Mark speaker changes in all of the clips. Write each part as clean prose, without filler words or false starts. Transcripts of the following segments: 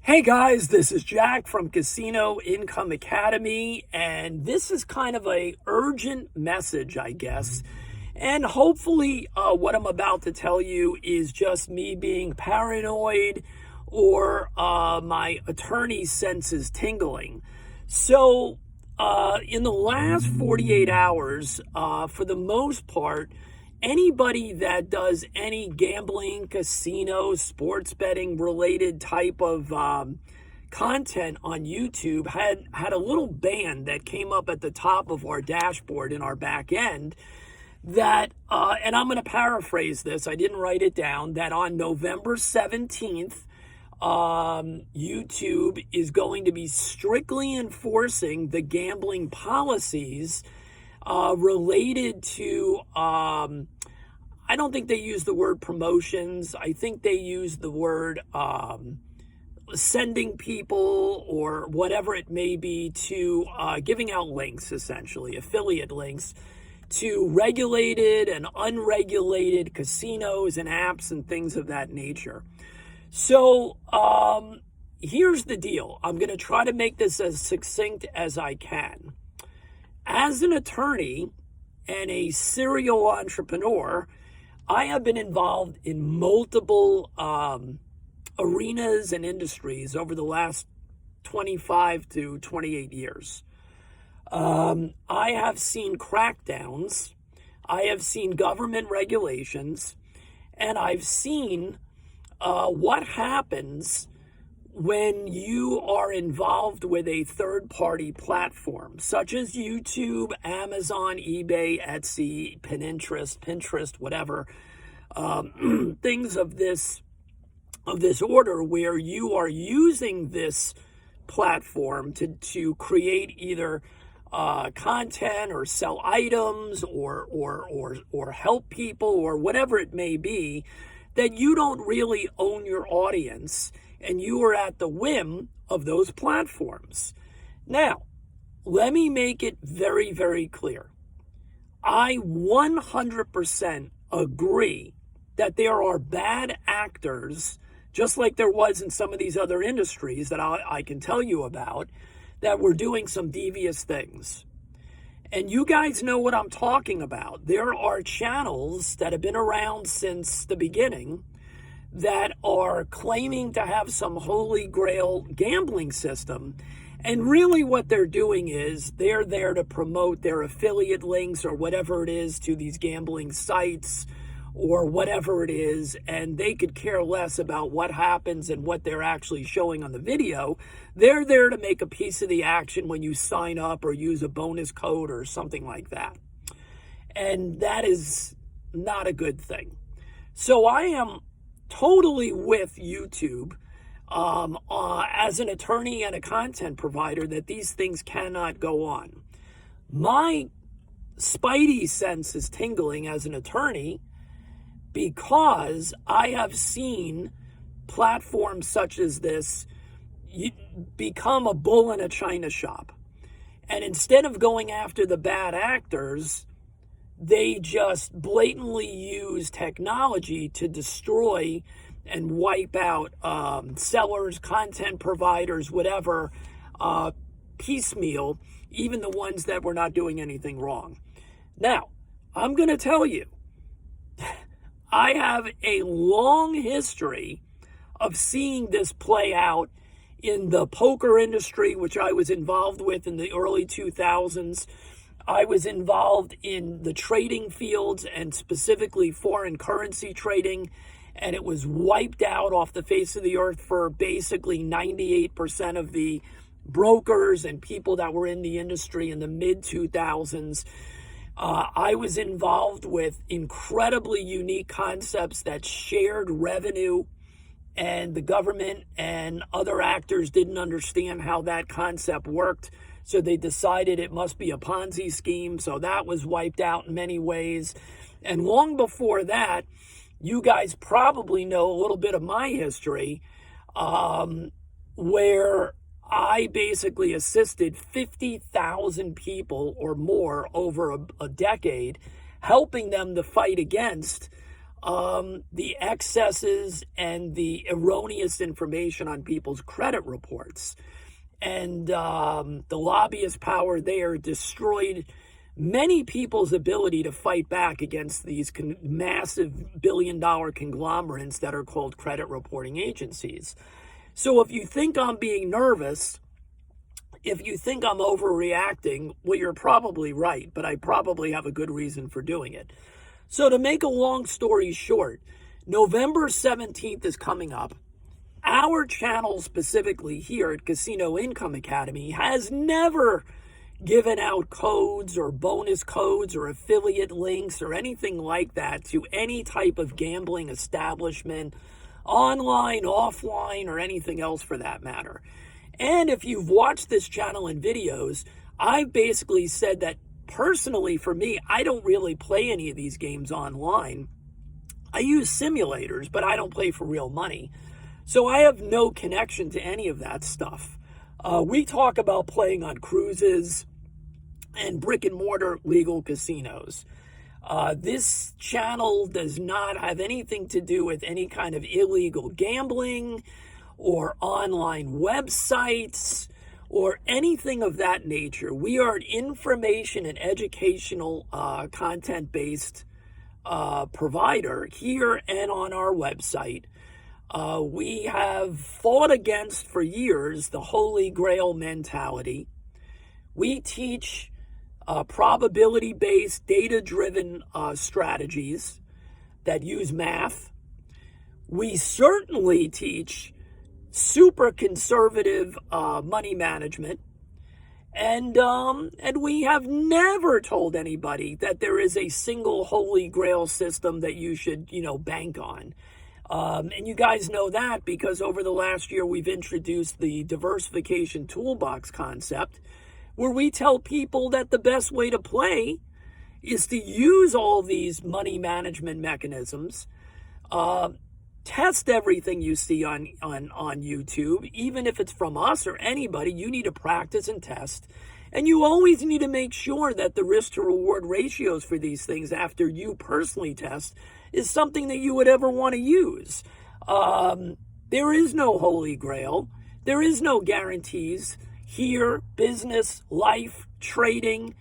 Speaker 1: Hey guys, this is Jack from Casino Income Academy, and this is kind of a urgent message, I guess. And hopefully what I'm about to tell you is just me being paranoid or my attorney's senses tingling. So in the last 48 hours, for the most part, anybody that does any gambling, casino, sports betting related type of content on YouTube had a little band that came up at the top of our dashboard in our back end that, and I'm going to paraphrase this, I didn't write it down, that on November 17th, YouTube is going to be strictly enforcing the gambling policies related to, I don't think they use the word promotions. I think they use the word sending people or whatever it may be to giving out links, essentially, affiliate links to regulated and unregulated casinos and apps and things of that nature. So here's the deal. I'm going to try to make this as succinct as I can. As an attorney and a serial entrepreneur, I have been involved in multiple arenas and industries over the last 25 to 28 years. I have seen crackdowns, I have seen government regulations, and I've seen what happens when you are involved with a third-party platform, such as YouTube, Amazon, eBay, Etsy, Pinterest, whatever, things of this order, where you are using this platform to create either content or sell items or help people or whatever it may be, that you don't really own your audience and you are at the whim of those platforms. Now, let me make it very, very clear. I 100% agree that there are bad actors, just like there was in some of these other industries that I can tell you about, that were doing some devious things. And you guys know what I'm talking about. There are channels that have been around since the beginning that are claiming to have some holy grail gambling system. And really what they're doing is they're there to promote their affiliate links or whatever it is to these gambling sites or whatever it is, and they could care less about what happens and what they're actually showing on the video. They're there to make a piece of the action when you sign up or use a bonus code or something like that. And that is not a good thing. So I am totally with YouTube as an attorney and a content provider that these things cannot go on. My spidey sense is tingling as an attorney because I have seen platforms such as this become a bull in a china shop. And instead of going after the bad actors, they just blatantly use technology to destroy and wipe out sellers, content providers, whatever, piecemeal, even the ones that were not doing anything wrong. Now, I'm going to tell you, I have a long history of seeing this play out in the poker industry, which I was involved with in the early 2000s. I was involved in the trading fields and specifically foreign currency trading, and it was wiped out off the face of the earth for basically 98% of the brokers and people that were in the industry in the mid-2000s. I was involved with incredibly unique concepts that shared revenue, and the government and other actors didn't understand how that concept worked. So they decided it must be a Ponzi scheme. So that was wiped out in many ways. And long before that, you guys probably know a little bit of my history, where I basically assisted 50,000 people or more over a decade, helping them to fight against the excesses and the erroneous information on people's credit reports. And the lobbyist power there destroyed many people's ability to fight back against these massive billion-dollar conglomerates that are called credit reporting agencies. So if you think I'm being nervous, if you think I'm overreacting, well, you're probably right, but I probably have a good reason for doing it. So to make a long story short, November 17th is coming up. Our channel specifically here at Casino Income Academy has never given out codes or bonus codes or affiliate links or anything like that to any type of gambling establishment, online, offline, or anything else for that matter. And if you've watched this channel and videos, I've basically said that personally for me, I don't really play any of these games online. I use simulators, but I don't play for real money. So I have no connection to any of that stuff. We talk about playing on cruises and brick and mortar legal casinos. This channel does not have anything to do with any kind of illegal gambling or online websites or anything of that nature. We are an information and educational content-based provider here and on our website. We have fought against for years the Holy Grail mentality. We teach probability-based, data-driven strategies that use math. We certainly teach super conservative money management. And we have never told anybody that there is a single Holy Grail system that you should, bank on. And you guys know that because over the last year, we've introduced the diversification toolbox concept, where we tell people that the best way to play is to use all these money management mechanisms, test everything you see on YouTube, even if it's from us or anybody. You need to practice and test. And you always need to make sure that the risk to reward ratios for these things after you personally test is something that you would ever want to use. There is no Holy Grail. There is no guarantees here. Business, life, trading,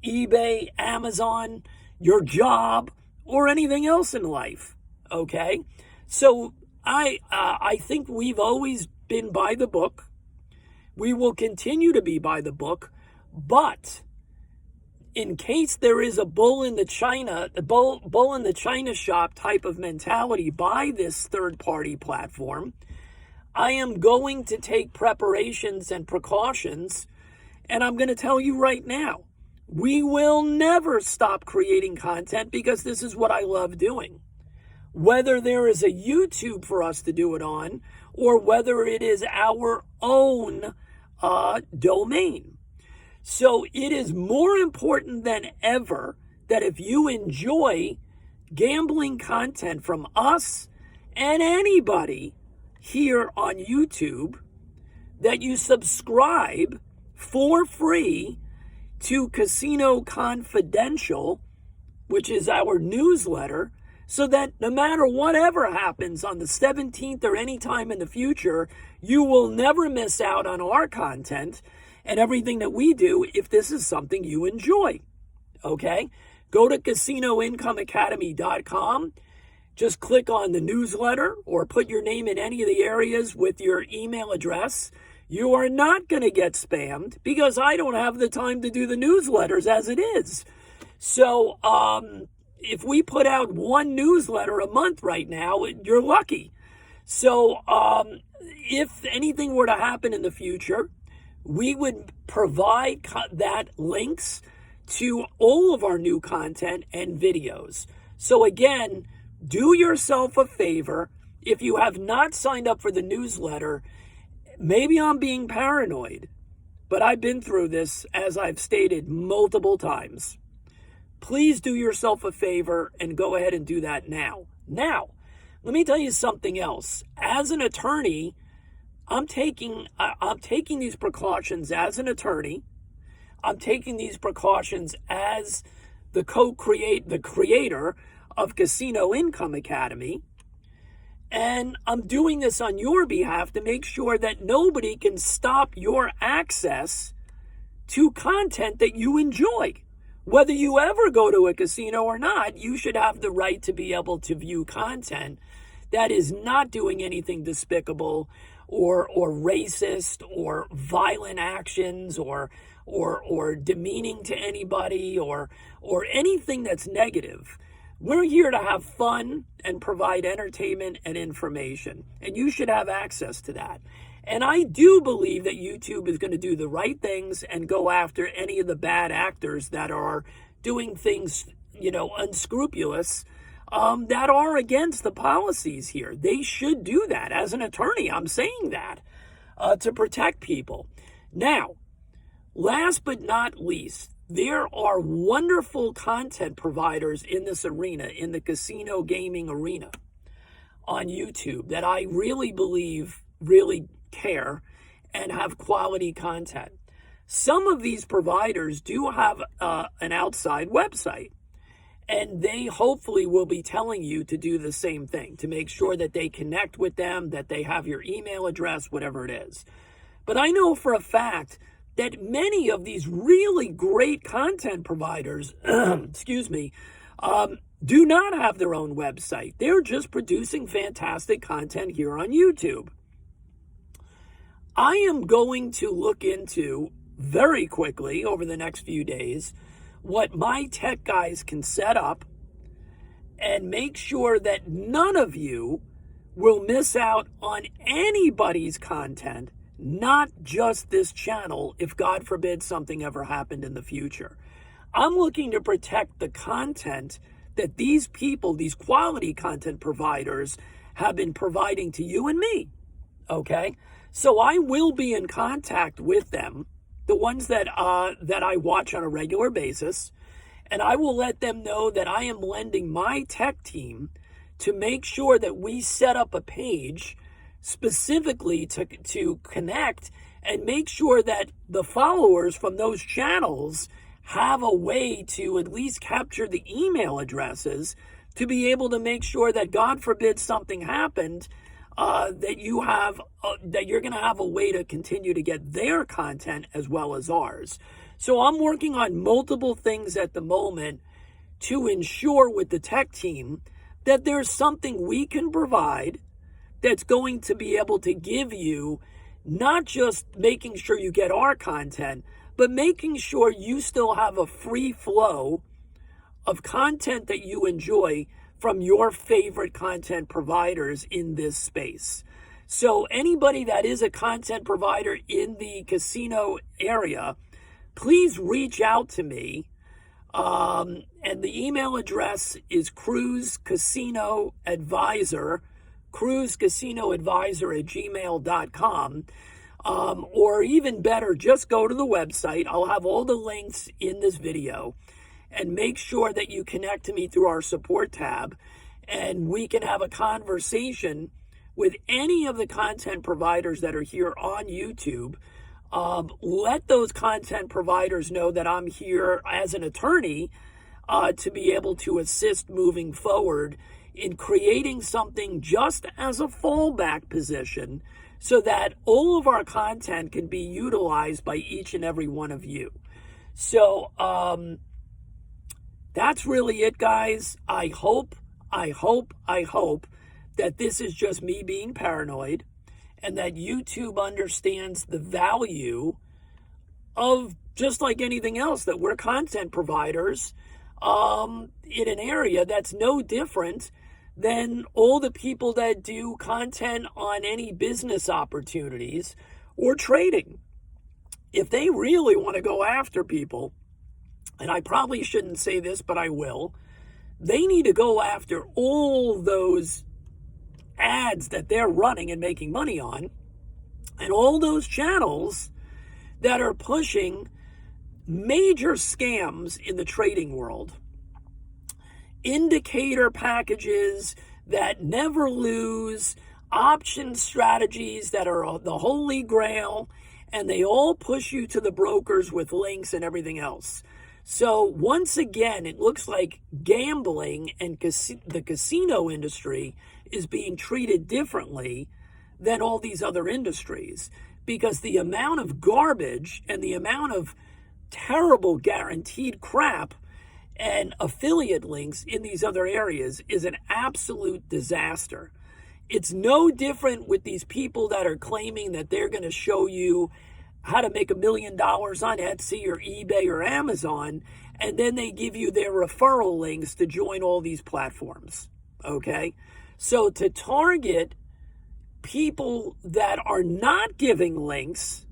Speaker 1: eBay, Amazon, your job, or anything else in life. Okay? So I think we've always been by the book. We will continue to be by the book, but in case there is a bull in the China shop type of mentality by this third-party platform, I am going to take preparations and precautions, and I'm going to tell you right now, we will never stop creating content because this is what I love doing. Whether there is a YouTube for us to do it on, or whether it is our own domain. So it is more important than ever that if you enjoy gambling content from us and anybody here on YouTube, that you subscribe for free to Casino Confidential, which is our newsletter, so that no matter whatever happens on the 17th or any time in the future, you will never miss out on our content and everything that we do if this is something you enjoy. Okay? Go to CasinoIncomeAcademy.com. Just click on the newsletter or put your name in any of the areas with your email address. You are not going to get spammed because I don't have the time to do the newsletters as it is. So, if we put out one newsletter a month right now, you're lucky. So if anything were to happen in the future, we would provide that links to all of our new content and videos. So again, do yourself a favor. If you have not signed up for the newsletter, maybe I'm being paranoid, but I've been through this, as I've stated multiple times. Please do yourself a favor and go ahead and do that now. Now, let me tell you something else. As an attorney, I'm taking these precautions as an attorney. I'm taking these precautions as the creator of Casino Income Academy. And I'm doing this on your behalf to make sure that nobody can stop your access to content that you enjoy. Whether you ever go to a casino or not, you should have the right to be able to view content that is not doing anything despicable or racist or violent actions or demeaning to anybody or anything that's negative. We're here to have fun and provide entertainment and information, and you should have access to that. And I do believe that YouTube is going to do the right things and go after any of the bad actors that are doing things, unscrupulous, that are against the policies here. They should do that. As an attorney, I'm saying that to protect people. Now, last but not least, there are wonderful content providers in this arena, in the casino gaming arena on YouTube, that I really believe really care and have quality content. Some of these providers do have an outside website, and they hopefully will be telling you to do the same thing, to make sure that they connect with them, that they have your email address, whatever it is. But I know for a fact that many of these really great content providers, do not have their own website. They're just producing fantastic content here on YouTube. I am going to look into very quickly over the next few days what my tech guys can set up and make sure that none of you will miss out on anybody's content, not just this channel, if God forbid something ever happened in the future. I'm looking to protect the content that these people, these quality content providers, have been providing to you and me, okay? So I will be in contact with them, the ones that I watch on a regular basis, and I will let them know that I am lending my tech team to make sure that we set up a page specifically to connect and make sure that the followers from those channels have a way to at least capture the email addresses to be able to make sure that, God forbid something happened, that you're going to have a way to continue to get their content as well as ours. So I'm working on multiple things at the moment to ensure with the tech team that there's something we can provide that's going to be able to give you not just making sure you get our content, but making sure you still have a free flow of content that you enjoy from your favorite content providers in this space. So anybody that is a content provider in the casino area, please reach out to me. And the email address is CruiseCasinoAdvisor, CruiseCasinoAdvisor@gmail.com. Or even better, just go to the website. I'll have all the links in this video. And make sure that you connect to me through our support tab, and we can have a conversation with any of the content providers that are here on YouTube. Let those content providers know that I'm here as an attorney to be able to assist moving forward in creating something just as a fallback position so that all of our content can be utilized by each and every one of you. So, that's really it, guys. I hope that this is just me being paranoid and that YouTube understands the value of, just like anything else, that we're content providers in an area that's no different than all the people that do content on any business opportunities or trading. If they really want to go after people, and I probably shouldn't say this, but I will, they need to go after all those ads that they're running and making money on, and all those channels that are pushing major scams in the trading world. Indicator packages that never lose, option strategies that are the holy grail, and they all push you to the brokers with links and everything else. So once again, it looks like gambling and the casino industry is being treated differently than all these other industries, because the amount of garbage and the amount of terrible guaranteed crap and affiliate links in these other areas is an absolute disaster. It's no different with these people that are claiming that they're going to show you how to make $1 million on Etsy or eBay or Amazon, and then they give you their referral links to join all these platforms. Okay? So to target people that are not giving links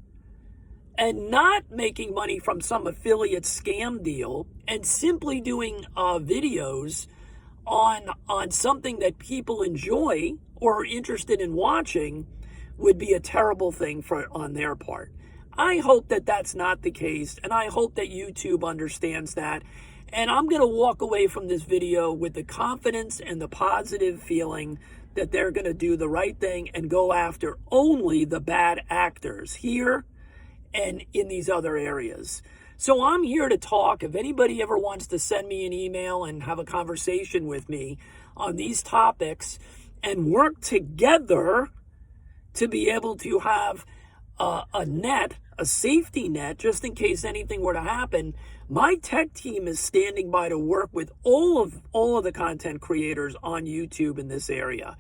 Speaker 1: and not making money from some affiliate scam deal and simply doing videos on something that people enjoy or are interested in watching would be a terrible thing on their part. I hope that that's not the case, and I hope that YouTube understands that. And I'm going to walk away from this video with the confidence and the positive feeling that they're going to do the right thing and go after only the bad actors here and in these other areas. So I'm here to talk. If anybody ever wants to send me an email and have a conversation with me on these topics and work together to be able to have a safety net, just in case anything were to happen, my tech team is standing by to work with all of the content creators on YouTube in this area.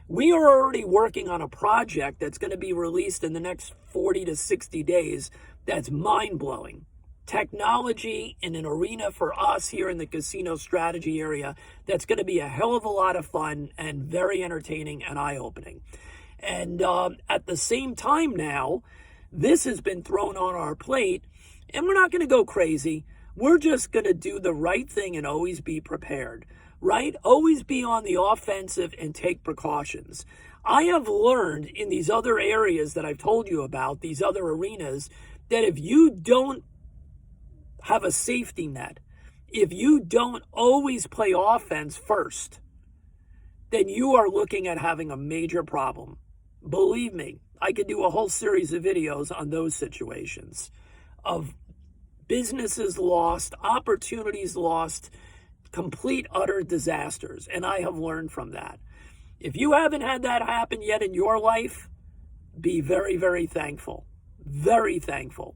Speaker 1: We are already working on a project that's going to be released in the next 40 to 60 days that's mind-blowing. Technology in an arena for us here in the casino strategy area that's going to be a hell of a lot of fun and very entertaining and eye-opening. And at the same time now, this has been thrown on our plate, and we're not going to go crazy. We're just going to do the right thing and always be prepared, right? Always be on the offensive and take precautions. I have learned in these other areas that I've told you about, these other arenas, that if you don't have a safety net, if you don't always play offense first, then you are looking at having a major problem. Believe me, I could do a whole series of videos on those situations of businesses lost, opportunities lost, complete, utter disasters. And I have learned from that. If you haven't had that happen yet in your life, be very, very thankful. Very thankful.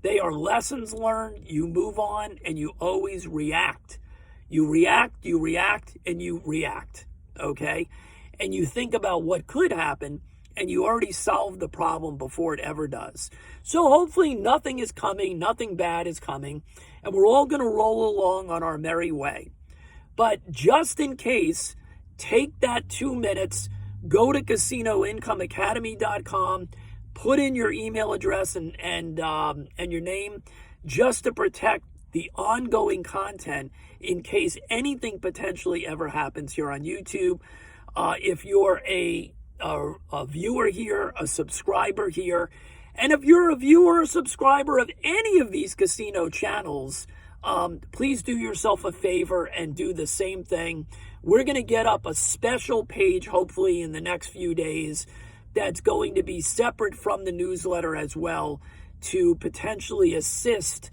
Speaker 1: They are lessons learned. You move on and you always react. You react, and you react. Okay? And you think about what could happen, and you already solved the problem before it ever does. So hopefully nothing is coming, nothing bad is coming, and we're all going to roll along on our merry way. But just in case, take that 2 minutes, go to CasinoIncomeAcademy.com, put in your email address and your name, just to protect the ongoing content in case anything potentially ever happens here on YouTube. If you're a viewer here, a subscriber here, and if you're a viewer or subscriber of any of these casino channels, please do yourself a favor and do the same thing. We're going to get up a special page, hopefully in the next few days, that's going to be separate from the newsletter as well, to potentially assist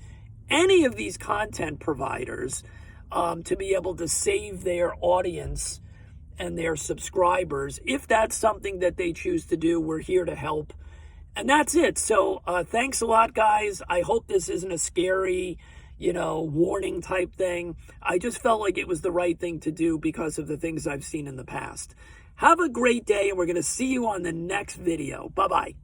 Speaker 1: any of these content providers to be able to save their audience and their subscribers. If that's something that they choose to do, we're here to help. And that's it. So thanks a lot, guys. I hope this isn't a scary, warning type thing. I just felt like it was the right thing to do because of the things I've seen in the past. Have a great day, and we're going to see you on the next video. Bye-bye.